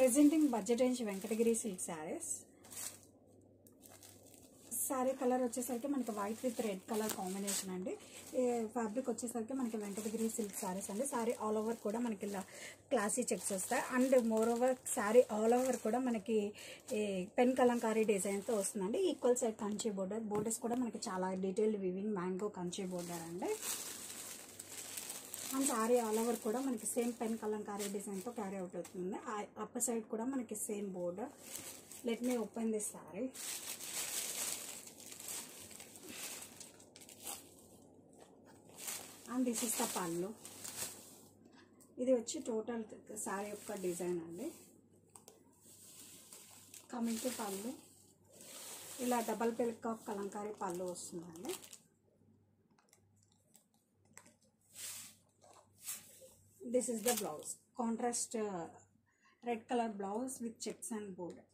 Presenting budget range Venkatagiri silk saris. Sari colour వచ్చేసరికి మనకి white with red colour combination అండి. Fabric వచ్చేసరికి మనకి వెంకటగిరి సిల్క్ శారీస్ అండి. శారీ ఆల్ ఓవర్ కూడా మనకి ఇలా క్లాసీ చెక్స్ వస్తాయి. And more over sari all over కూడా మనకి పెన్ కలంకారీ డిజైన్తో వస్తుందండి. Equal side Kanchi border, borders కూడా మనకి చాలా detailed weaving mango Kanchi border అండి. అండ్ శారీ ఆల్ ఓవర్ కూడా మనకి సేమ్ పెన్ కలంకారీ డిజైన్తో క్యారీ అవుట్ అవుతుంది. అప్పర్ సైడ్ కూడా మనకి same border. Let me open this sari. And this is the పళ్ళు. ఇది వచ్చి టోటల్ శారీ యొక్క డిజైన్ అండి. కమింగ్ టు పళ్ళు, ఇలా డబల్ పికాక్ కలంకారీ పళ్ళు వస్తుందండి. This is the blouse, contrast red colour blouse with checks and border.